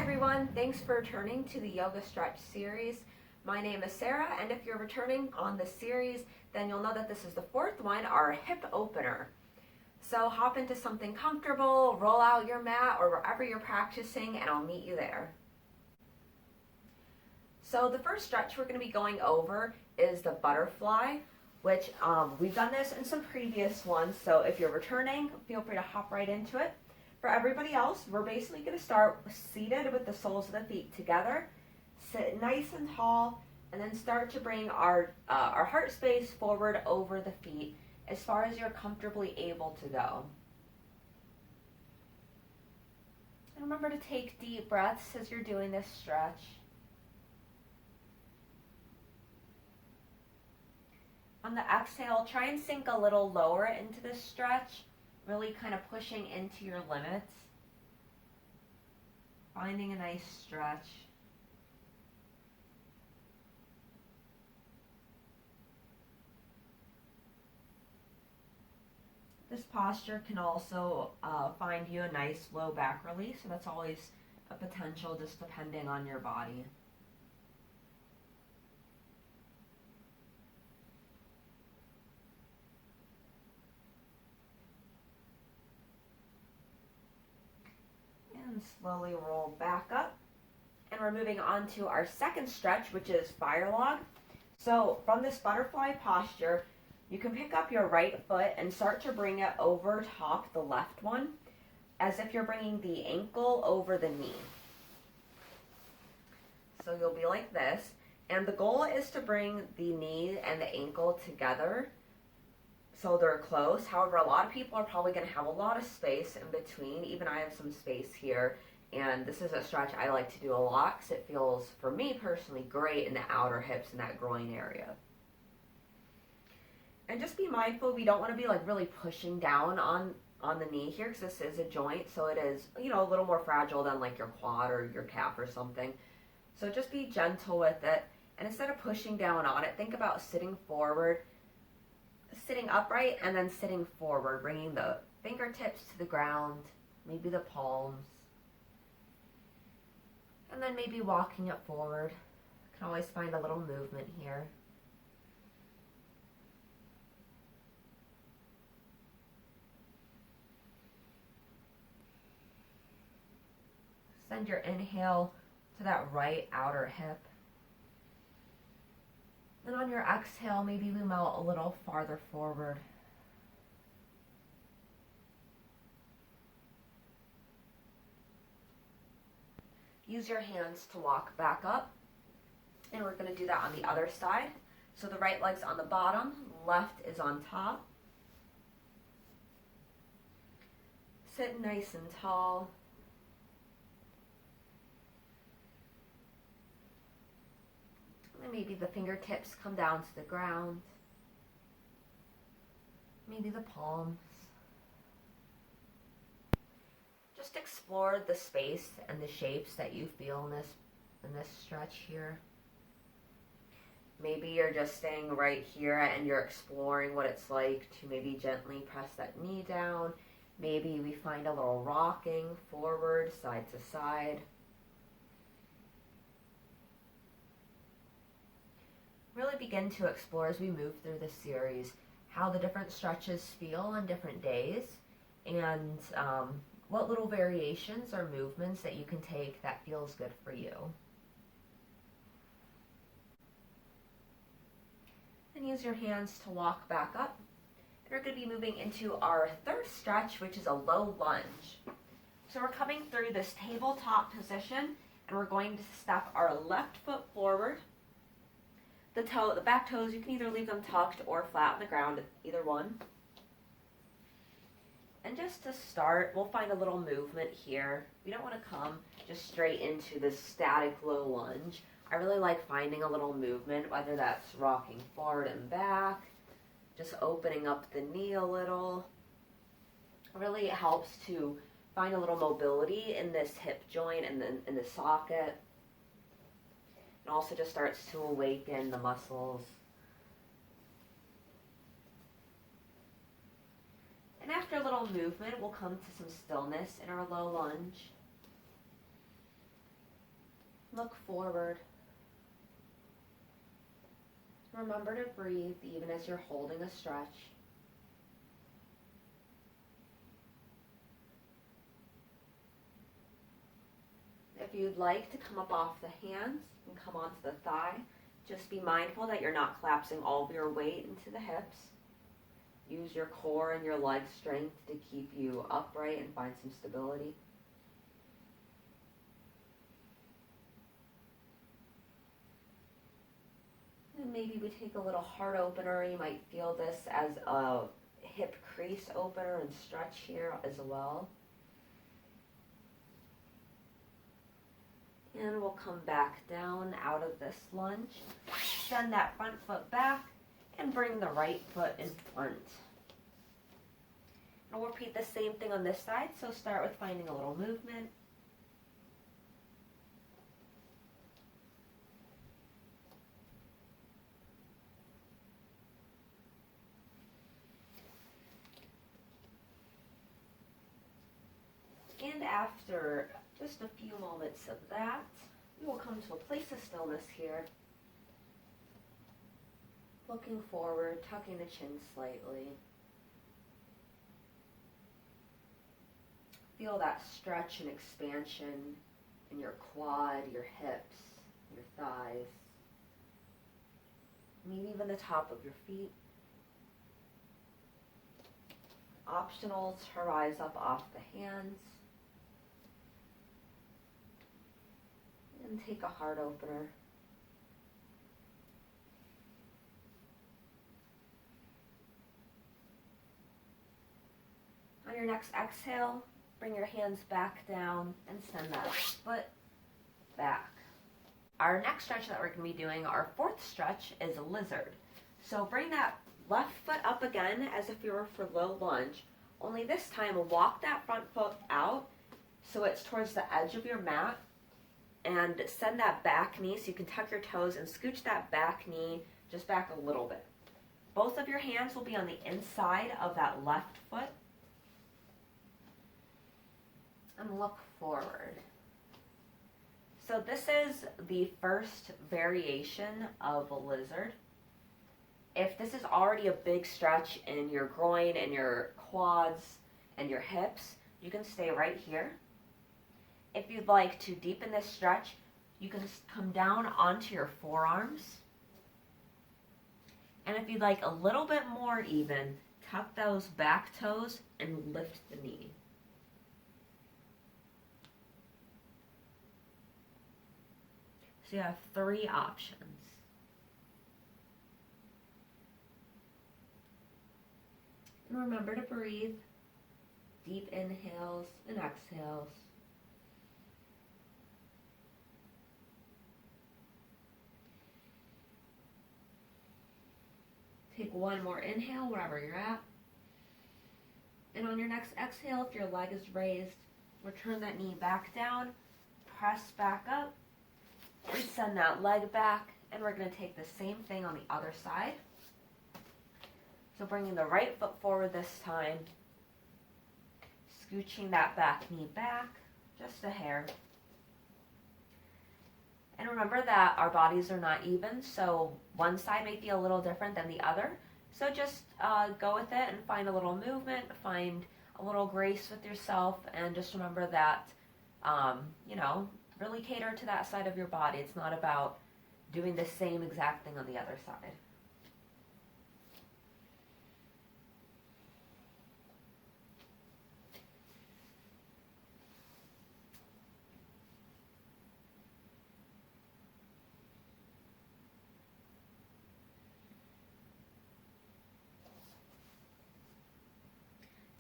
everyone, thanks for returning to the Yoga Stretch series. My name is Sarah, and if you're returning on this series, then you'll know that this is the fourth one, our hip opener. So hop into something comfortable, roll out your mat or wherever you're practicing, and I'll meet you there. So the first stretch we're going to be going over is the butterfly, which we've done this in some previous ones, so if you're returning, feel free to hop right into it. For everybody else, we're basically going to start seated with the soles of the feet together, sit nice and tall, and then start to bring our heart space forward over the feet as far as you're comfortably able to go. And remember to take deep breaths as you're doing this stretch. On the exhale, try and sink a little lower into this stretch, really kind of pushing into your limits, finding a nice stretch. This posture can also find you a nice low back release, so that's always a potential just depending on your body. And slowly roll back up. And we're moving on to our second stretch, which is fire log. So from this butterfly posture, you can pick up your right foot and start to bring it over top the left one, as if you're bringing the ankle over the knee. So you'll be like this, and the goal is to bring the knee and the ankle together so they're close. However, a lot of people are probably going to have a lot of space in between. Even I have some space here, and this is a stretch I like to do a lot because it feels, for me personally, great in the outer hips and that groin area. And just be mindful, we don't want to be like really pushing down on the knee here because this is a joint, so it is, a little more fragile than like your quad or your calf or something. So just be gentle with it, and instead of pushing down on it, think about sitting forward, sitting upright, and then sitting forward, bringing the fingertips to the ground, maybe the palms, and then maybe walking it forward. You can always find a little movement here. Send your inhale to that right outer hip. And on your exhale, maybe we melt a little farther forward. Use your hands to walk back up. And we're going to do that on the other side. So the right leg's on the bottom, left is on top. Sit nice and tall. And maybe the fingertips come down to the ground. Maybe the palms. Just explore the space and the shapes that you feel in this stretch here. Maybe you're just staying right here and you're exploring what it's like to maybe gently press that knee down. Maybe we find a little rocking forward, side to side. Really begin to explore as we move through this series how the different stretches feel on different days, and what little variations or movements that you can take that feels good for you. And use your hands to walk back up. And we're going to be moving into our third stretch, which is a low lunge. So we're coming through this tabletop position, and we're going to step our left foot forward. The back toes, you can either leave them tucked or flat on the ground, either one. And just to start, we'll find a little movement here. We don't want to come just straight into this static low lunge. I really like finding a little movement, whether that's rocking forward and back, just opening up the knee a little. Really, it helps to find a little mobility in this hip joint and in the socket. And also just starts to awaken the muscles. And after a little movement, we'll come to some stillness in our low lunge. Look forward. Remember to breathe even as you're holding a stretch. If you'd like to come up off the hands and come onto the thigh, just be mindful that you're not collapsing all of your weight into the hips. Use your core and your leg strength to keep you upright and find some stability. And maybe we take a little heart opener. You might feel this as a hip crease opener and stretch here as well. And we'll come back down out of this lunge. Send that front foot back and bring the right foot in front. And we'll repeat the same thing on this side. So start with finding a little movement. And after just a few moments of that, we will come to a place of stillness here. Looking forward, tucking the chin slightly. Feel that stretch and expansion in your quad, your hips, your thighs, maybe even the top of your feet. Optional to rise up off the hands. And take a heart opener. On your next exhale, bring your hands back down and send that foot back. Our next stretch that we're going to be doing, our fourth stretch, is a lizard. So bring that left foot up again as if you were for low lunge. Only this time, walk that front foot out so it's towards the edge of your mat. And send that back knee so you can tuck your toes and scooch that back knee just back a little bit. Both of your hands will be on the inside of that left foot. And look forward. So this is the first variation of a lizard. If this is already a big stretch in your groin and your quads and your hips, you can stay right here. If you'd like to deepen this stretch, you can come down onto your forearms. And if you'd like a little bit more even, tuck those back toes and lift the knee. So you have 3 options. And remember to breathe. Deep inhales and exhales. Take one more inhale wherever you're at. And on your next exhale, if your leg is raised, return that knee back down, press back up, and send that leg back. And we're going to take the same thing on the other side. So bringing the right foot forward this time, scooching that back knee back, just a hair. And remember that our bodies are not even, so one side may feel a little different than the other. So just go with it and find a little movement, find a little grace with yourself, and just remember that, really cater to that side of your body. It's not about doing the same exact thing on the other side.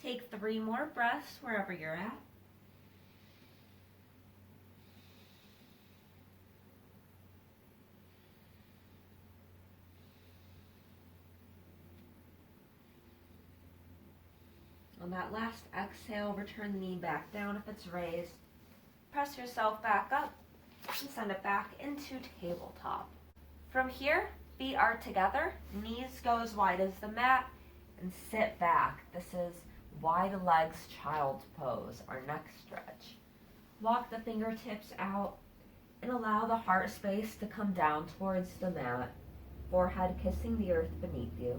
Take 3 more breaths wherever you're at. On that last exhale, return the knee back down if it's raised. Press yourself back up and send it back into tabletop. From here, feet are together, knees go as wide as the mat, and sit back. This is wide legs child's pose, our next stretch. Walk the fingertips out And allow the heart space to come down towards the mat, forehead kissing the earth beneath you.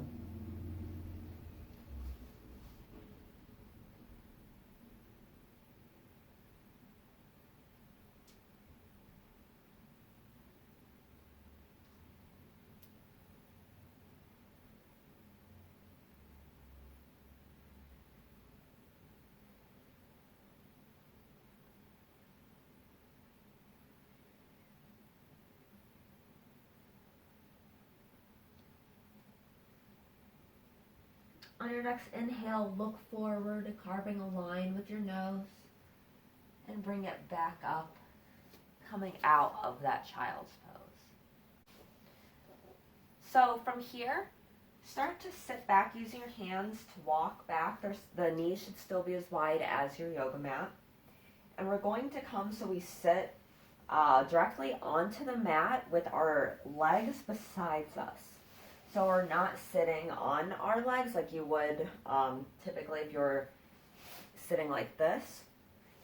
On your next inhale, look forward, carving a line with your nose, and bring it back up, coming out of that child's pose. So from here, start to sit back using your hands to walk back. The knees should still be as wide as your yoga mat. And we're going to come so we sit directly onto the mat with our legs besides us. So we're not sitting on our legs like you would typically if you're sitting like this.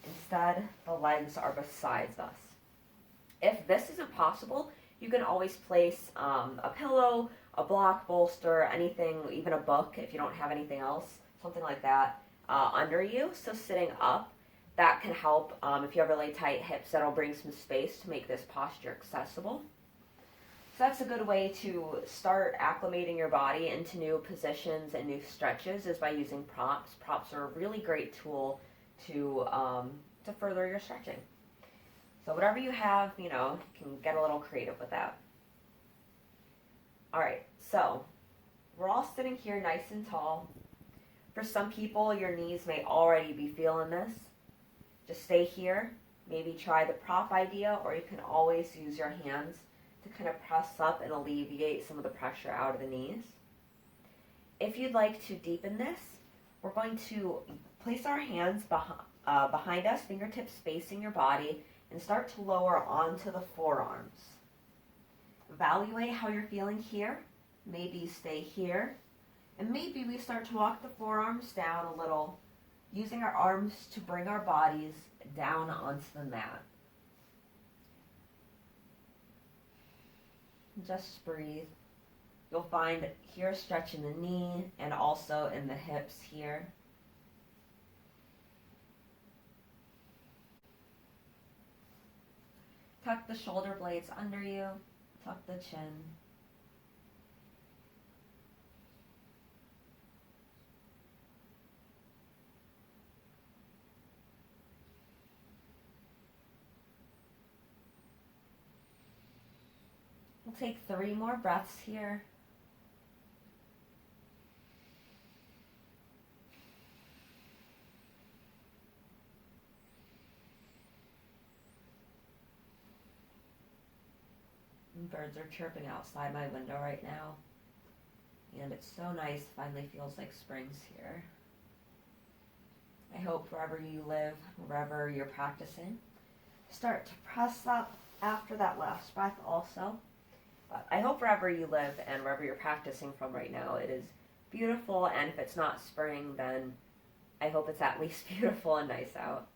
Instead, the legs are besides us. If this isn't possible, you can always place a pillow, a block, bolster, anything, even a book if you don't have anything else, something like that, under you. So sitting up, that can help. If you have really tight hips, that'll bring some space to make this posture accessible. So that's a good way to start acclimating your body into new positions and new stretches is by using props. Props are a really great tool to further your stretching. So whatever you have, you can get a little creative with that. All right, so we're all sitting here nice and tall. For some people, your knees may already be feeling this. Just stay here. Maybe try the prop idea, or you can always use your hands to kind of press up and alleviate some of the pressure out of the knees. If you'd like to deepen this, we're going to place our hands behind us, fingertips facing your body, and start to lower onto the forearms. Evaluate how you're feeling here. Maybe stay here. And maybe we start to walk the forearms down a little, using our arms to bring our bodies down onto the mat. Just breathe. You'll find here a stretch in the knee and also in the hips here. Tuck the shoulder blades under you. Tuck the chin. We'll take 3 more breaths here. And birds are chirping outside my window right now. And it's so nice, finally feels like spring's here. I hope wherever you live, wherever you're practicing, start to press up after that last breath also. But I hope wherever you live and wherever you're practicing from right now, it is beautiful. And if it's not spring, then I hope it's at least beautiful and nice out.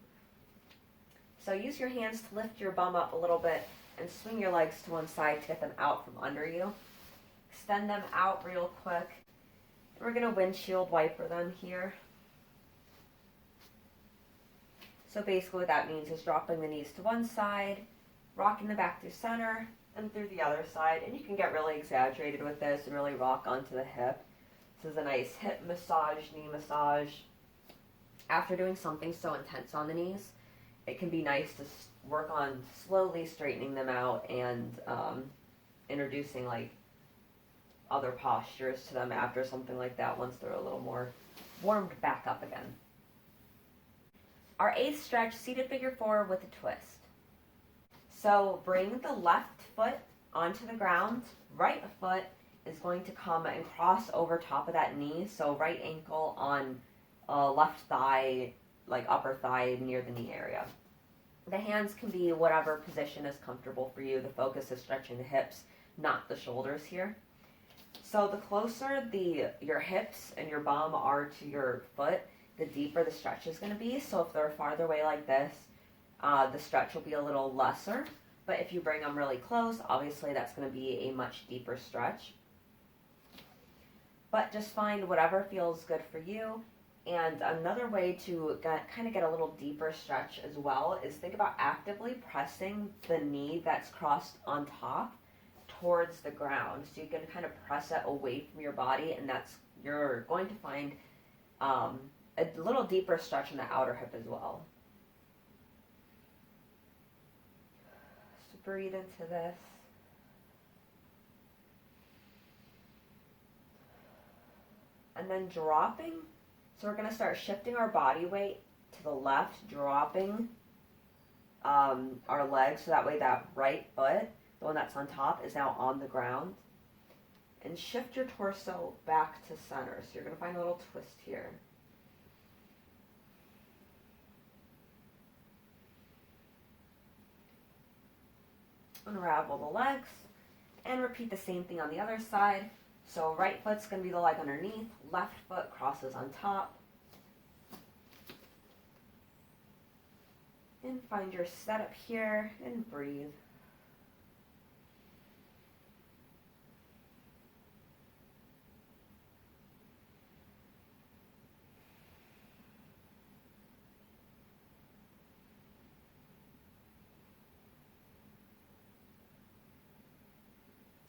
So use your hands to lift your bum up a little bit and swing your legs to one side to get them out from under you. Extend them out real quick. We're going to windshield wiper them here. So basically what that means is dropping the knees to one side, rocking the back through center, and through the other side. And you can get really exaggerated with this and really rock onto the hip. This is a nice hip massage, knee massage. After doing something so intense on the knees, it can be nice to work on slowly straightening them out and introducing like other postures to them after something like that once they're a little more warmed back up again. Our 8th stretch, seated figure 4 with a twist. So bring the left foot onto the ground. Right foot is going to come and cross over top of that knee. So right ankle on left thigh, like upper thigh near the knee area. The hands can be whatever position is comfortable for you. The focus is stretching the hips, not the shoulders here. So the closer your hips and your bum are to your foot, the deeper the stretch is going to be. So if they're farther away like this, the stretch will be a little lesser. But if you bring them really close, obviously that's going to be a much deeper stretch. But just find whatever feels good for you. And another way to kind of get a little deeper stretch as well is think about actively pressing the knee that's crossed on top towards the ground. So you can kind of press it away from your body, and you're going to find a little deeper stretch in the outer hip as well. So breathe into this. And then dropping. So we're going to start shifting our body weight to the left, dropping our legs, so that way that right foot, the one that's on top, is now on the ground. And shift your torso back to center. So you're going to find a little twist here. Unravel the legs, and repeat the same thing on the other side. So right foot's going to be the leg underneath, left foot crosses on top. And find your setup here and breathe.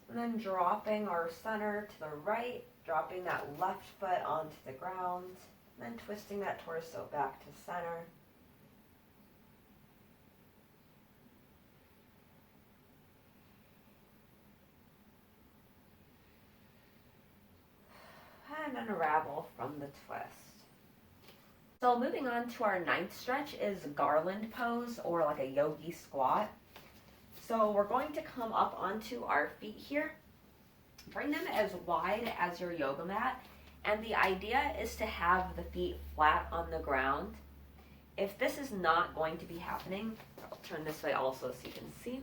And then dropping our center to the right, dropping that left foot onto the ground, and then twisting that torso back to center. And unravel from the twist. So moving on to our ninth stretch is Garland pose, or like a yogi squat. So we're going to come up onto our feet here, bring them as wide as your yoga mat, and the idea is to have the feet flat on the ground. If this is not going to be happening, I'll turn this way also so you can see.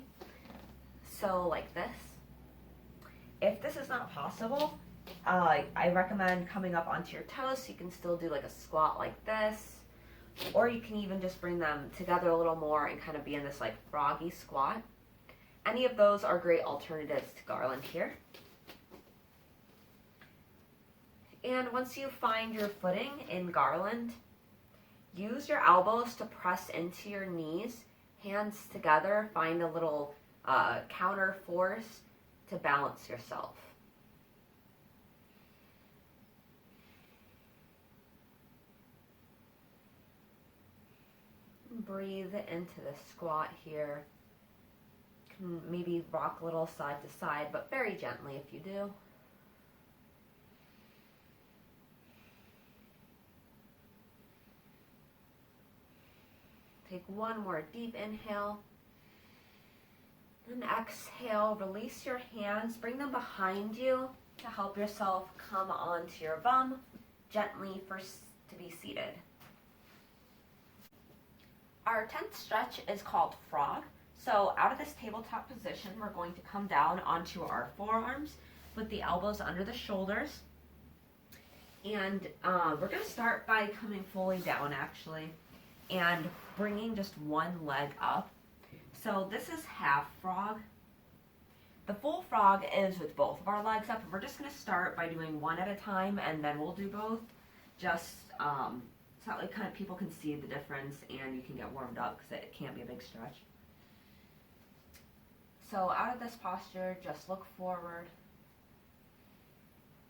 So like this. If this is not possible, I recommend coming up onto your toes so you can still do like a squat like this, or you can even just bring them together a little more and kind of be in this like froggy squat. Any of those are great alternatives to Garland here. And once you find your footing in Garland, use your elbows to press into your knees, hands together, find a little counter force to balance yourself. Breathe into the squat here. Can maybe rock a little side to side, but very gently if you do. Take one more deep inhale. And exhale, release your hands, bring them behind you to help yourself come onto your bum, gently to be seated. Our 10th stretch is called frog. So out of this tabletop position, we're going to come down onto our forearms with the elbows under the shoulders. And we're going to start by coming fully down actually, and bringing just one leg up. So this is half frog. The full frog is with both of our legs up, and we're just going to start by doing one at a time, and then we'll do both. Just so that way kind of people can see the difference and you can get warmed up, because it can be a big stretch. So out of this posture, just look forward,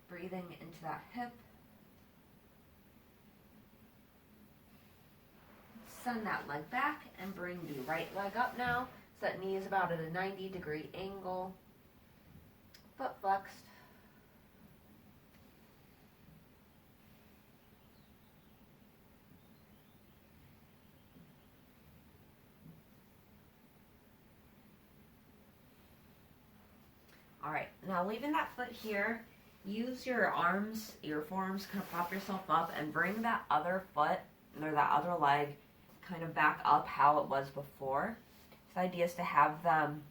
breathing into that hip. Send that leg back and bring the right leg up now. So that knee is about at a 90-degree angle. Foot flexed. All right, now leaving that foot here, use your arms, your forearms, kind of prop yourself up and bring that other foot, or that other leg, kind of back up how it was before. So the idea is to have them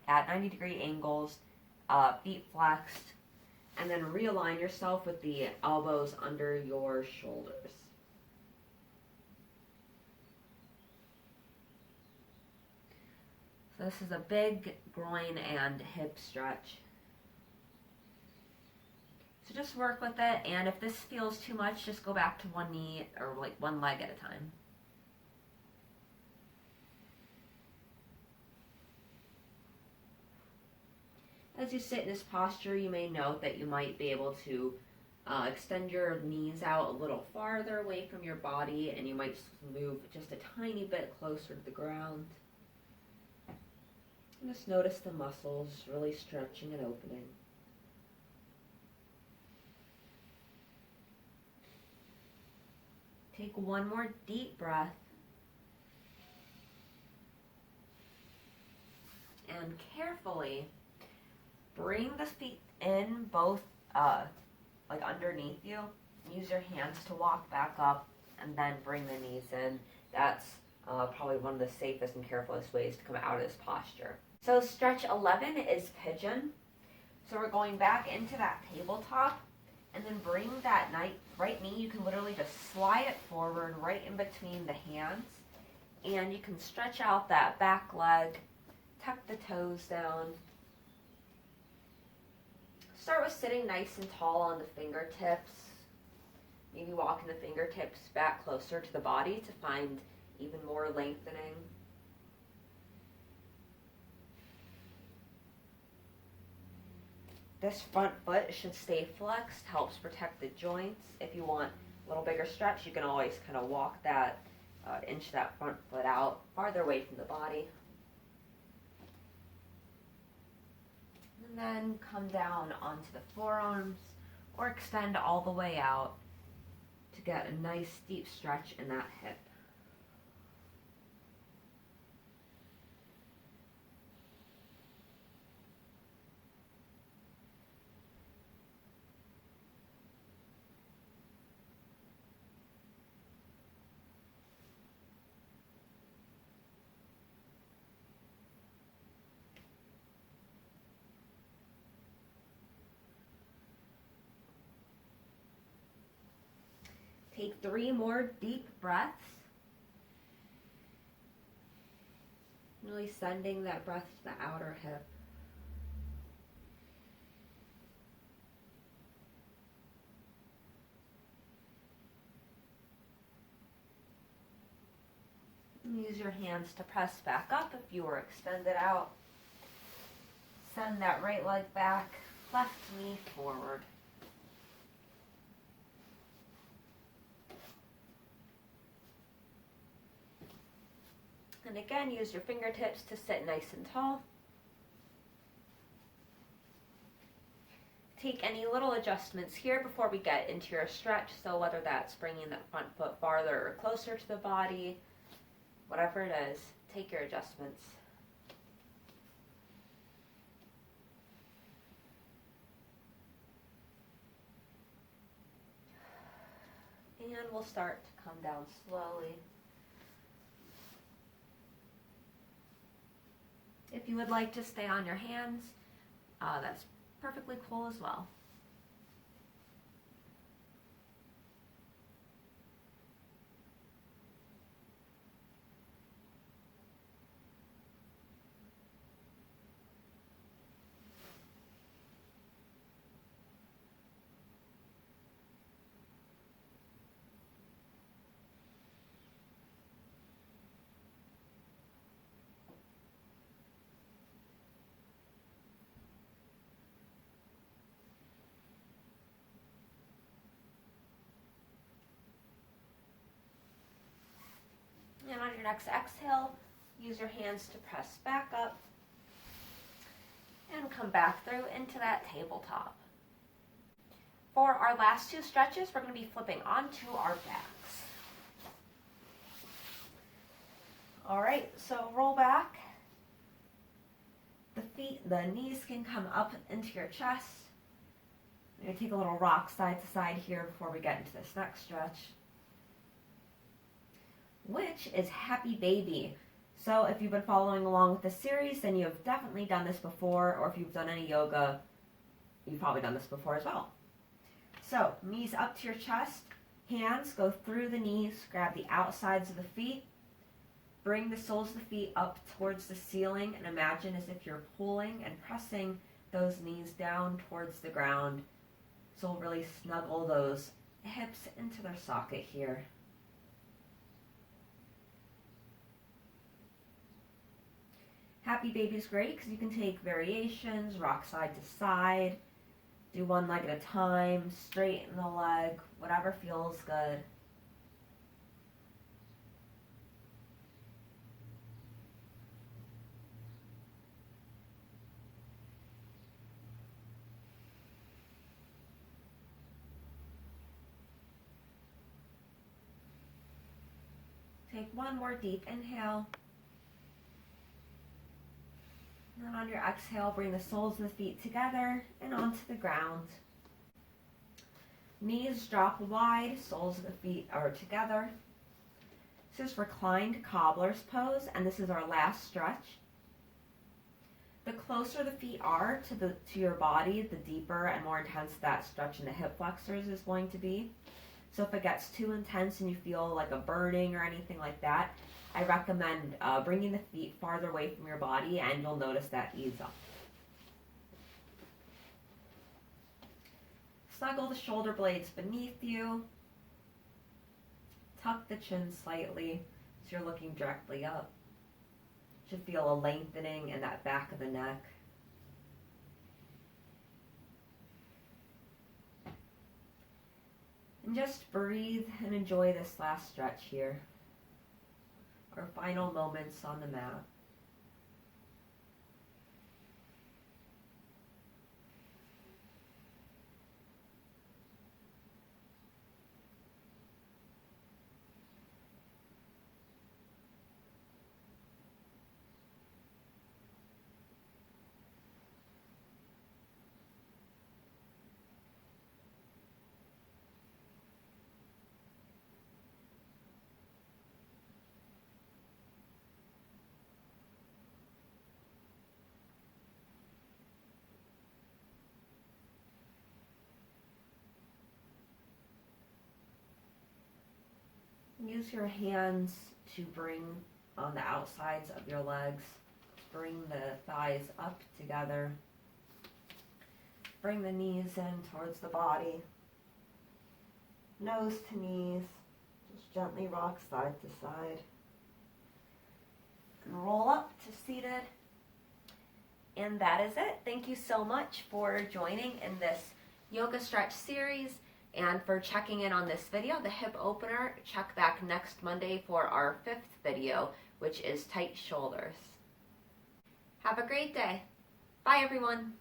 at 90-degree angles, feet flexed, and then realign yourself with the elbows under your shoulders. So this is a big groin and hip stretch. So just work with it, and if this feels too much, just go back to one knee or like one leg at a time. As you sit in this posture, you may note that you might be able to extend your knees out a little farther away from your body, and you might move just a tiny bit closer to the ground. And just notice the muscles really stretching and opening. Take one more deep breath. And carefully bring the feet in, both like underneath you. Use your hands to walk back up and then bring the knees in. That's probably one of the safest and carefulest ways to come out of this posture. So stretch 11 is pigeon. So we're going back into that tabletop, and then bring that right knee. You can literally just slide it forward right in between the hands, and you can stretch out that back leg, tuck the toes down. Start with sitting nice and tall on the fingertips. Maybe walking the fingertips back closer to the body to find even more lengthening. This front foot should stay flexed, helps protect the joints. If you want a little bigger stretch, you can always kind of walk that, inch that front foot out farther away from the body. And then come down onto the forearms or extend all the way out to get a nice deep stretch in that hip. Take 3 more deep breaths. Really sending that breath to the outer hip. And use your hands to press back up if you were extended out. Send that right leg back, left knee forward. And again, use your fingertips to sit nice and tall. Take any little adjustments here before we get into your stretch. So whether that's bringing that front foot farther or closer to the body, whatever it is, take your adjustments. And we'll start to come down slowly. If you would like to stay on your hands, that's perfectly cool as well. And on your next exhale, use your hands to press back up and come back through into that tabletop. For our last 2 stretches, we're going to be flipping onto our backs. All right, so roll back. The knees can come up into your chest. I'm going to take a little rock side to side here before we get into this next stretch, which is Happy Baby. So if you've been following along with this series, then you've definitely done this before, or if you've done any yoga, you've probably done this before as well. So knees up to your chest, hands go through the knees, grab the outsides of the feet, Bring the soles of the feet up towards the ceiling and imagine as if you're pulling and pressing those knees down towards the ground. So we'll really snuggle those hips into their socket here. Happy baby is great because you can take variations, rock side to side, do one leg at a time, straighten the leg, whatever feels good. Take one more deep inhale. And then on your exhale, bring the soles of the feet together and onto the ground. Knees drop wide, soles of the feet are together. This is reclined cobbler's pose, and this is our last stretch. The closer the feet are to your body, the deeper and more intense that stretch in the hip flexors is going to be. So if it gets too intense and you feel like a burning or anything like that, I recommend bringing the feet farther away from your body, and you'll notice that ease up. Snuggle the shoulder blades beneath you. Tuck the chin slightly so you're looking directly up. Should feel a lengthening in that back of the neck. And just breathe and enjoy this last stretch here. Our final moments on the mat. Use your hands to bring on the outsides of your legs. Bring the thighs up together. Bring the knees in towards the body. Nose to knees. Just gently rock side to side. And roll up to seated. And that is it. Thank you so much for joining in this yoga stretch series. And for checking in on this video, the hip opener, check back next Monday for our 5th video, which is tight shoulders. Have a great day. Bye, everyone.